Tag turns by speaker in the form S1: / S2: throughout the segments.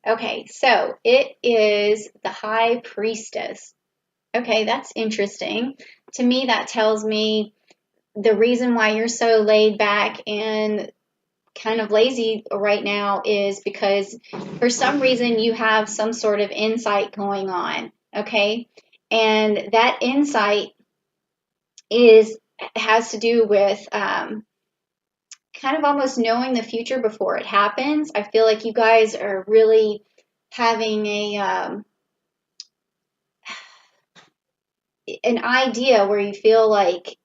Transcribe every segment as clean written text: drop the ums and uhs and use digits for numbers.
S1: Okay, so it is the High Priestess. Okay, that's interesting. To me, that tells me the reason why you're so laid back and kind of lazy right now is because for some reason you have some sort of insight going on. Okay, and that insight is has to do with kind of almost knowing the future before it happens. I feel like you guys are really having an idea where you feel like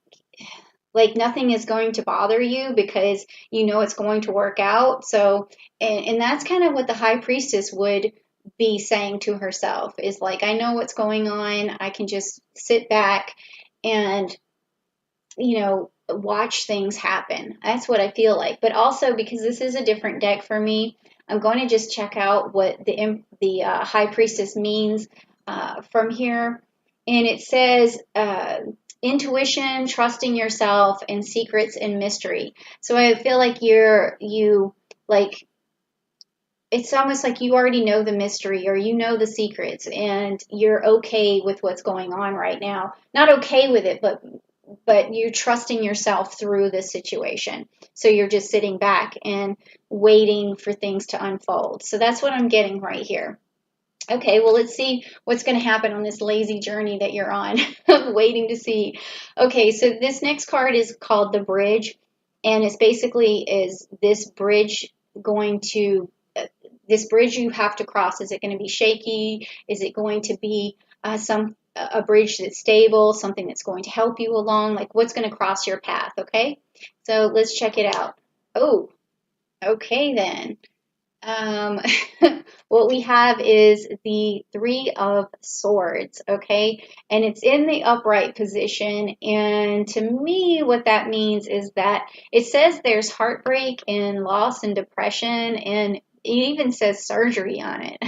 S1: nothing is going to bother you because you know it's going to work out. So, and that's kind of what the high priestess would be saying to herself is like, I know what's going on. I can just sit back and, watch things happen. That's what I feel like. But also because this is a different deck for me, I'm going to just check out what the high priestess means from here. And it says, intuition, trusting yourself, and secrets and mystery. So I feel like like it's almost like you already know the mystery or you know the secrets and you're okay with what's going on right now. Not okay with it, but you're trusting yourself through this situation. So you're just sitting back and waiting for things to unfold. So that's what I'm getting right here. Okay, well, let's see what's going to happen on this lazy journey that you're on, waiting to see. Okay, so this next card is called the Bridge, and it's basically is this bridge going to this bridge you have to cross. Is it going to be shaky? Is it going to be a bridge that's stable, something that's going to help you along? Like what's going to cross your path? Okay, so let's check it out. Oh, okay then. Um, what we have is the Three of Swords, okay? And it's in the upright position. And to me, what that means is that it says there's heartbreak and loss and depression, and it even says surgery on it.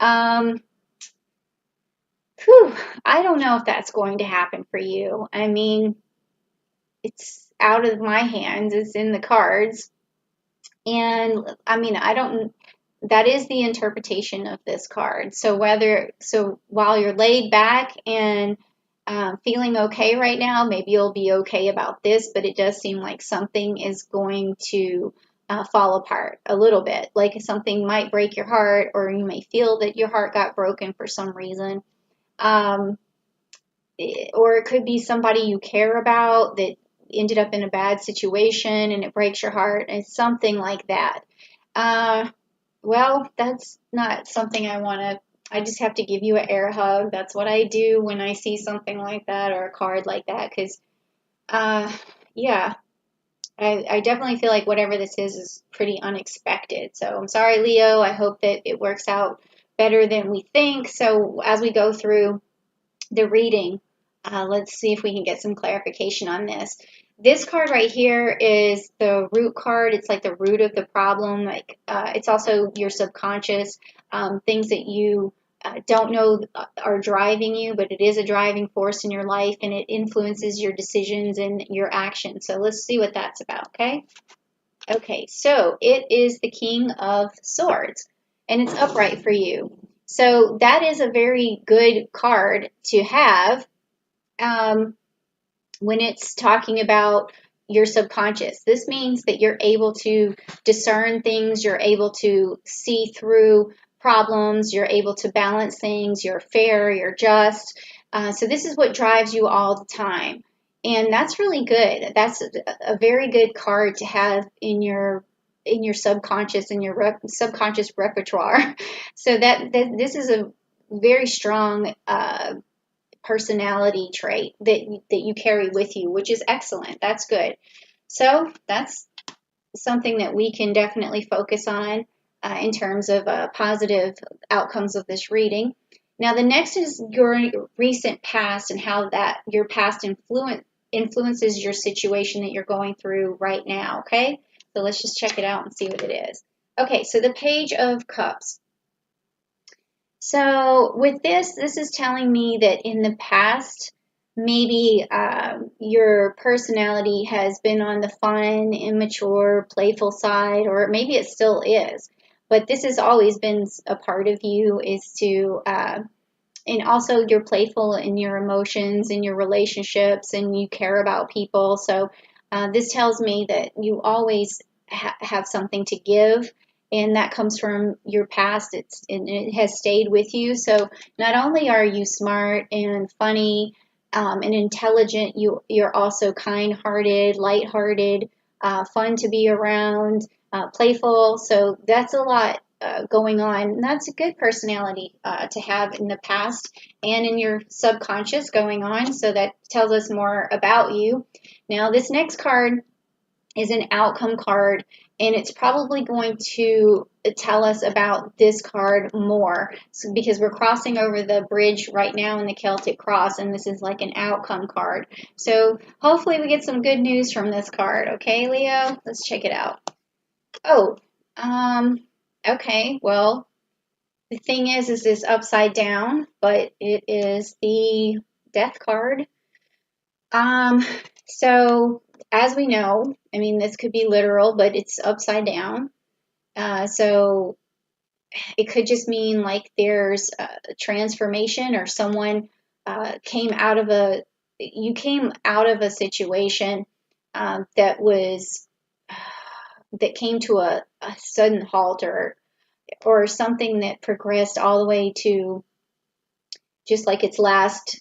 S1: um, Whew, I don't know if that's going to happen for you. I mean, it's out of my hands, it's in the cards. And I mean, I don't, that is the interpretation of this card. So while you're laid back and feeling okay right now, maybe you'll be okay about this, but it does seem like something is going to fall apart a little bit. Like something might break your heart, or you may feel that your heart got broken for some reason. Um, or it could be somebody you care about that ended up in a bad situation and it breaks your heart. It's something like that. Uh, well, that's not something I want to. I just have to give you an air hug. That's what I do when I see something like that or a card like that. Because, yeah, I definitely feel like whatever this is pretty unexpected. So I'm sorry, Leo. I hope that it works out better than we think. So as we go through the reading, let's see if we can get some clarification on this. This card right here is the root card. It's like the root of the problem. Like it's also your subconscious, things that you don't know are driving you, but it is a driving force in your life, and it influences your decisions and your actions. So let's see what that's about, okay? Okay, so it is the King of Swords, and it's upright for you. So that is a very good card to have um, when it's talking about your subconscious. This means that you're able to discern things, you're able to see through problems, you're able to balance things, you're fair, you're just. So this is what drives you all the time. And that's really good. That's a very good card to have in your subconscious, in your subconscious repertoire. So that this is a very strong personality trait that you carry with you, which is excellent. That's good. So that's something that we can definitely focus on in terms of positive outcomes of this reading. Now, the next is your recent past and how that your past influences your situation that you're going through right now. Okay, so let's just check it out and see what it is. Okay, so the Page of Cups. So with this is telling me that in the past, maybe your personality has been on the fun, immature, playful side, or maybe it still is. but this has always been a part of you, is to and also you're playful in your emotions and your relationships, and you care about people. So this tells me that you always have something to give, and that comes from your past. And it has stayed with you. So not only are you smart and funny and intelligent, you're also kind-hearted, light-hearted, fun to be around, playful. So that's a lot going on. And that's a good personality to have in the past and in your subconscious going on. So that tells us more about you. Now, this next card is an outcome card, and it's probably going to tell us about this card more, because we're crossing over the bridge right now in the Celtic Cross, and this is like an outcome card. So hopefully we get some good news from this card. Okay, Leo, let's check it out. Oh, okay, well, the thing is this upside down, but it is the death card. Um, so as we know, I mean, this could be literal, but it's upside down. So it could just mean like there's a transformation, or someone you came out of a situation that was, that came to a sudden halt, or something that progressed all the way to just like its last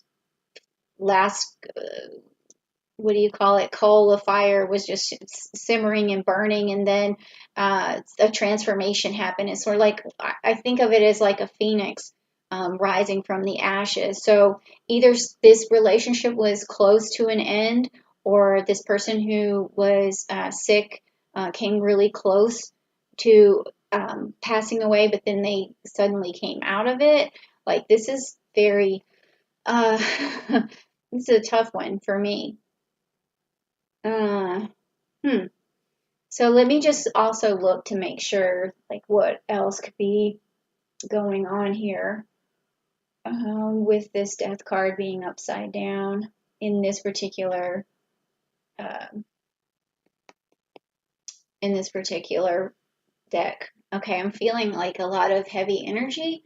S1: what do you call it, coal of fire was just simmering and burning, and then a transformation happened. It's sort of like, I think of it as like a phoenix rising from the ashes. So either this relationship was close to an end, or this person who was sick came really close to passing away, but then they suddenly came out of it. Like, this is very uh, this is a tough one for me. Uh, hmm. So let me just also look to make sure, like, what else could be going on here with this death card being upside down in this particular uh, deck. Okay, I'm feeling like a lot of heavy energy.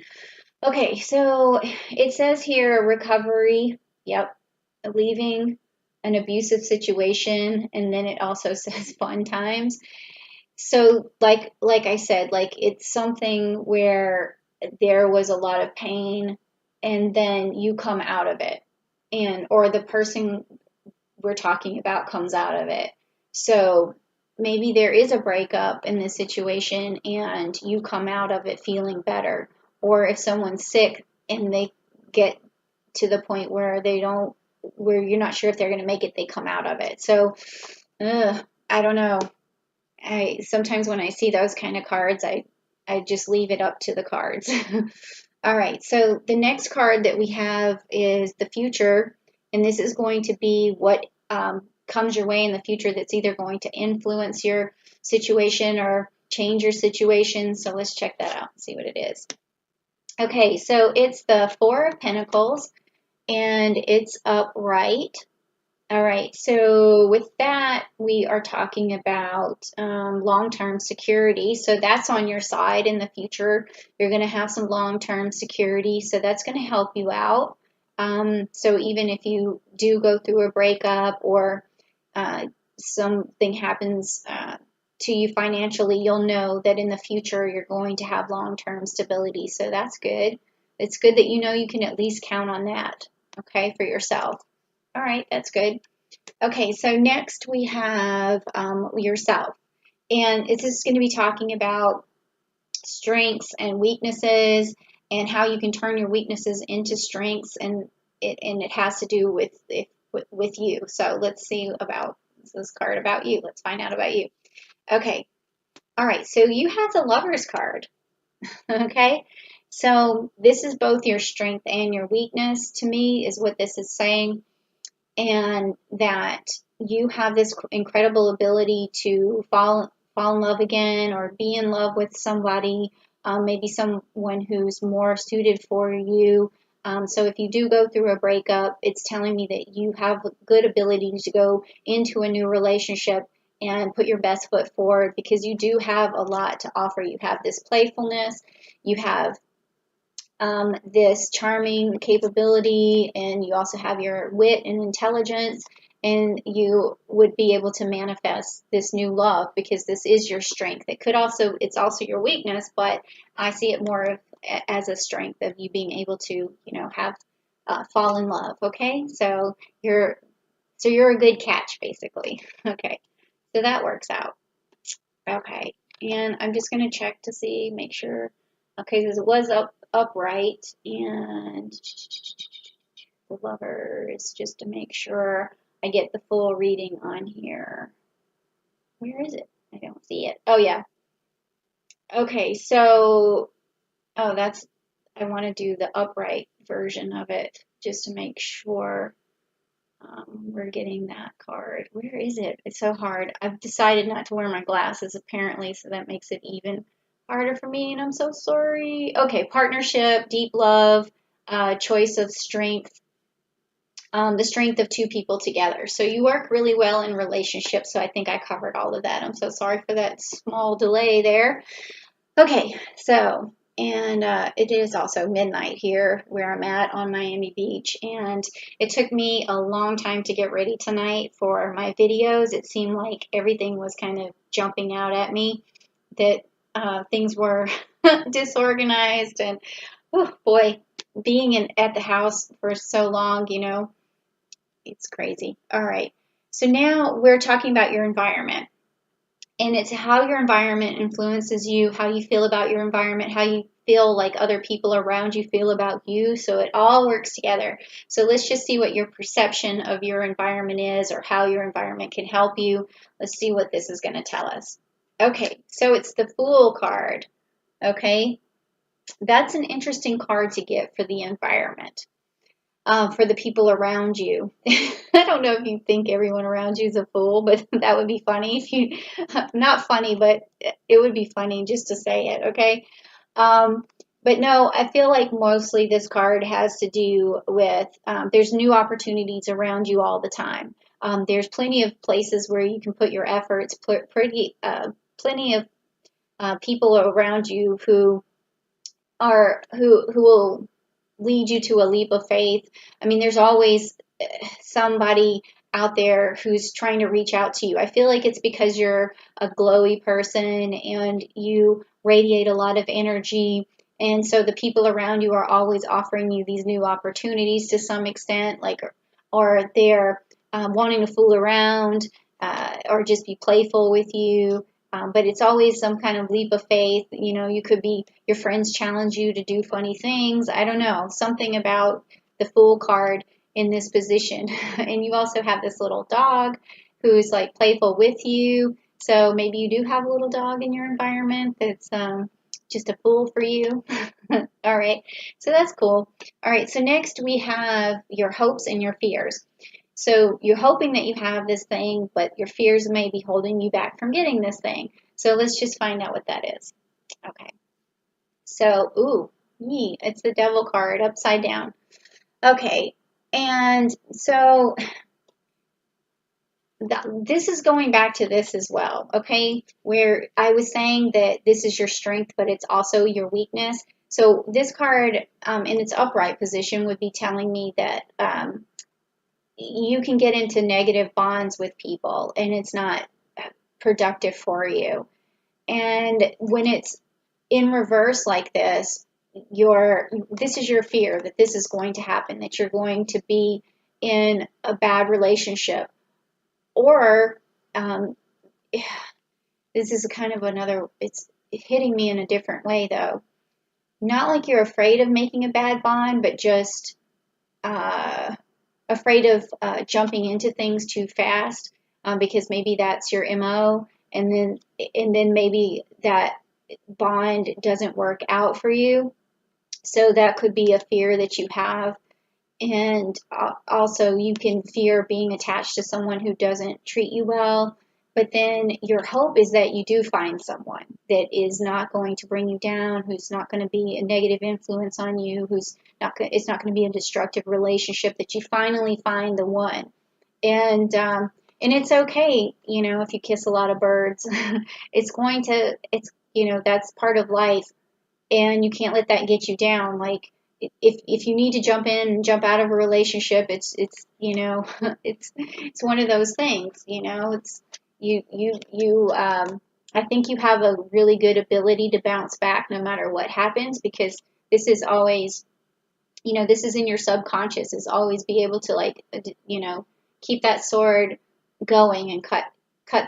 S1: Okay, so it says here recovery. Yep, leaving an abusive situation, and then it also says fun times. So like I said, like, it's something where there was a lot of pain, and then you come out of it, and or the person we're talking about comes out of it. So maybe there is a breakup in this situation, and you come out of it feeling better. Or if someone's sick and they get to the point where where you're not sure if they're going to make it, they come out of it. So I don't know. I sometimes when I see those kind of cards, I just leave it up to the cards. All right, so the next card that we have is the future, and this is going to be what comes your way in the future that's either going to influence your situation or change your situation. So let's check that out and see what it is. Okay, so it's the Four of Pentacles, and it's upright. All right, so with that, we are talking about long-term security. So that's on your side in the future. You're going to have some long-term security, so that's going to help you out. So even if you do go through a breakup, or something happens to you financially, you'll know that in the future you're going to have long-term stability. So that's good. It's good that you know you can at least count on that, okay, for yourself. All right, that's good. Okay, so next we have yourself. And it's just going to be talking about strengths and weaknesses, and how you can turn your weaknesses into strengths, and it has to do with you. So let's see about this card about you. Let's find out about you. Okay. All right, so you have the Lover's card. Okay. So this is both your strength and your weakness, to me, is what this is saying. And that you have this incredible ability to fall in love again, or be in love with somebody, maybe someone who's more suited for you. So if you do go through a breakup, it's telling me that you have a good ability to go into a new relationship and put your best foot forward, because you do have a lot to offer. You have this playfulness, you have this charming capability, and you also have your wit and intelligence, and you would be able to manifest this new love, because this is your strength. It's also your weakness, but I see it more of as a strength of you being able to, have fall in love. Okay, so you're a good catch, basically. Okay, so that works out. Okay, and I'm just going to check to see, make sure. Okay, because it was upright, and the lovers, just to make sure I get the full reading on here. Where is it? I don't see it. Oh, yeah. Okay, so, I want to do the upright version of it, just to make sure we're getting that card. Where is it? It's so hard. I've decided not to wear my glasses, apparently, so that makes it even harder for me, and I'm so sorry. Okay, partnership, deep love, choice of strength, the strength of two people together. So you work really well in relationships, so I think I covered all of that. I'm so sorry for that small delay there. Okay, so, and it is also midnight here where I'm at on Miami Beach, and it took me a long time to get ready tonight for my videos. It seemed like everything was kind of jumping out at me, that things were disorganized, and oh boy, being at the house for so long, it's crazy. All right, so now we're talking about your environment. And it's how your environment influences you, how you feel about your environment, how you feel like other people around you feel about you. So it all works together. So let's just see what your perception of your environment is, or how your environment can help you. Let's see what this is going to tell us. Okay, so it's the Fool card. Okay, that's an interesting card to get for the environment. For the people around you. I don't know if you think everyone around you is a fool, but that would be funny if you, not funny, but it would be funny just to say it, okay? But no, I feel like mostly this card has to do with there's new opportunities around you all the time. There's plenty of places where you can put your efforts, plenty of people around you who will lead you to a leap of faith. I mean, there's always somebody out there who's trying to reach out to you. I feel like it's because you're a glowy person and you radiate a lot of energy. And so the people around you are always offering you these new opportunities to some extent, like, or they're wanting to fool around, or just be playful with you. But it's always some kind of leap of faith. You could be, your friends challenge you to do funny things. I don't know, something about the Fool card in this position. And you also have this little dog who's like playful with you. So maybe you do have a little dog in your environment that's just a fool for you. All right, so that's cool. All right, so next we have your hopes and your fears. So you're hoping that you have this thing, but your fears may be holding you back from getting this thing. So let's just find out what that is. Okay. So, it's the Devil card upside down. Okay. And so this is going back to this as well, okay? Where I was saying that this is your strength, but it's also your weakness. So this card in its upright position would be telling me that you can get into negative bonds with people and it's not productive for you. And when it's in reverse like this, this is your fear that this is going to happen, that you're going to be in a bad relationship. Or this is kind of it's hitting me in a different way though. Not like you're afraid of making a bad bond, but just afraid of jumping into things too fast, because maybe that's your MO, and then maybe that bond doesn't work out for you. So that could be a fear that you have. And also you can fear being attached to someone who doesn't treat you well. But then your hope is that you do find someone that is not going to bring you down, who's not going to be a negative influence on you, it's not going to be a destructive relationship, that you finally find the one. And And it's okay, if you kiss a lot of birds. That's part of life, and you can't let that get you down. Like, if you need to jump in and jump out of a relationship, it's one of those things. It's you. I think you have a really good ability to bounce back no matter what happens, because this is always, this is in your subconscious, is always be able to, like, keep that sword going and cut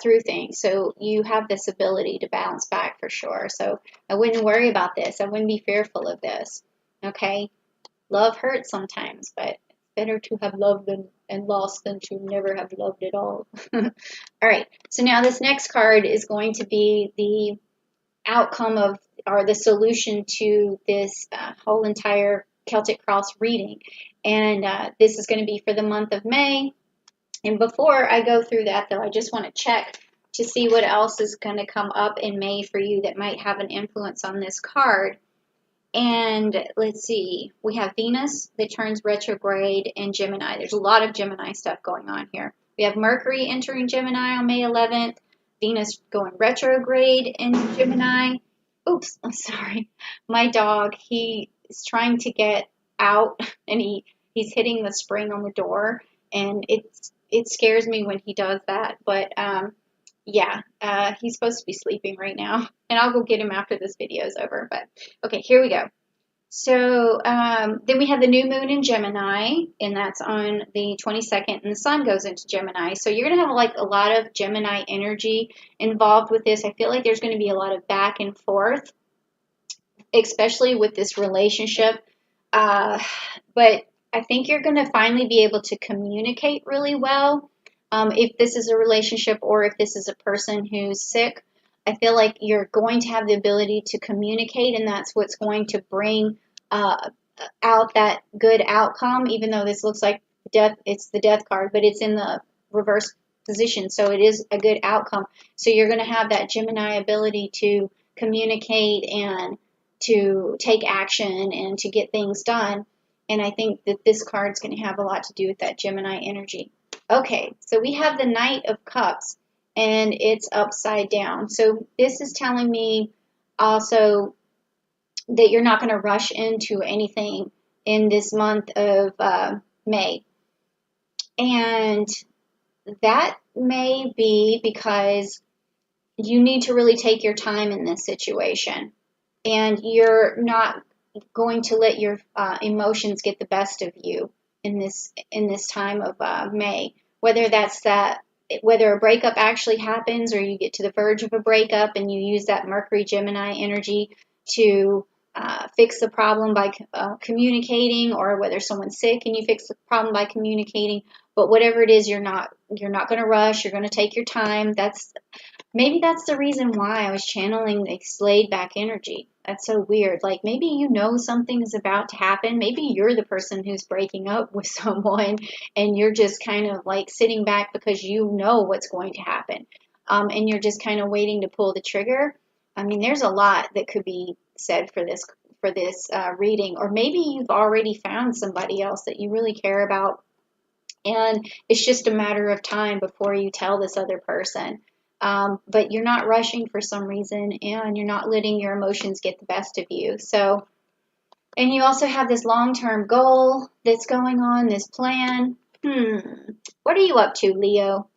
S1: through things. So you have this ability to bounce back for sure. So I wouldn't worry about this. I wouldn't be fearful of this. Okay? Love hurts sometimes, but it's better to have loved and lost than to never have loved at all. All right. So now this next card is going to be the outcome of, or the solution to this whole entire Celtic Cross reading. And this is going to be for the month of May. And before I go through that, though, I just want to check to see what else is going to come up in May for you that might have an influence on this card. And let's see, we have Venus that turns retrograde in Gemini. There's a lot of Gemini stuff going on here. We have Mercury entering Gemini on May 11th, Venus going retrograde in Gemini. Oops, I'm sorry. My dog, he is trying to get out, and he's hitting the spring on the door, and it scares me when he does that. But yeah, he's supposed to be sleeping right now, and I'll go get him after this video is over. But okay, here we go. So then we have the new moon in Gemini, and that's on the 22nd, and the sun goes into Gemini. So you're going to have like a lot of Gemini energy involved with this. I feel like there's going to be a lot of back and forth, especially with this relationship. But I think you're going to finally be able to communicate really well. If this is a relationship or if this is a person who's sick, I feel like you're going to have the ability to communicate, and that's what's going to bring out that good outcome, even though this looks like death. It's the death card, but it's in the reverse position, so it is a good outcome. So you're going to have that Gemini ability to communicate and to take action and to get things done. And I think that this card's going to have a lot to do with that Gemini energy. Okay, so we have the Knight of Cups, and it's upside down. So this is telling me also that you're not going to rush into anything in this month of May. And that may be because you need to really take your time in this situation. And you're not going to let your emotions get the best of you in this time of May. Whether a breakup actually happens, or you get to the verge of a breakup and you use that Mercury Gemini energy to fix the problem by communicating, or whether someone's sick and you fix the problem by communicating. But whatever it is, you're not going to rush. You're going to take your time. Maybe that's the reason why I was channeling this laid back energy. That's so weird. Like, maybe something is about to happen. Maybe you're the person who's breaking up with someone, and you're just kind of like sitting back because you know what's going to happen. And you're just kind of waiting to pull the trigger. I mean, there's a lot that could be said for this reading. Or maybe you've already found somebody else that you really care about, and it's just a matter of time before you tell this other person. But you're not rushing for some reason, and you're not letting your emotions get the best of you. So, and you also have this long-term goal that's going on, this plan. What are you up to, Leo?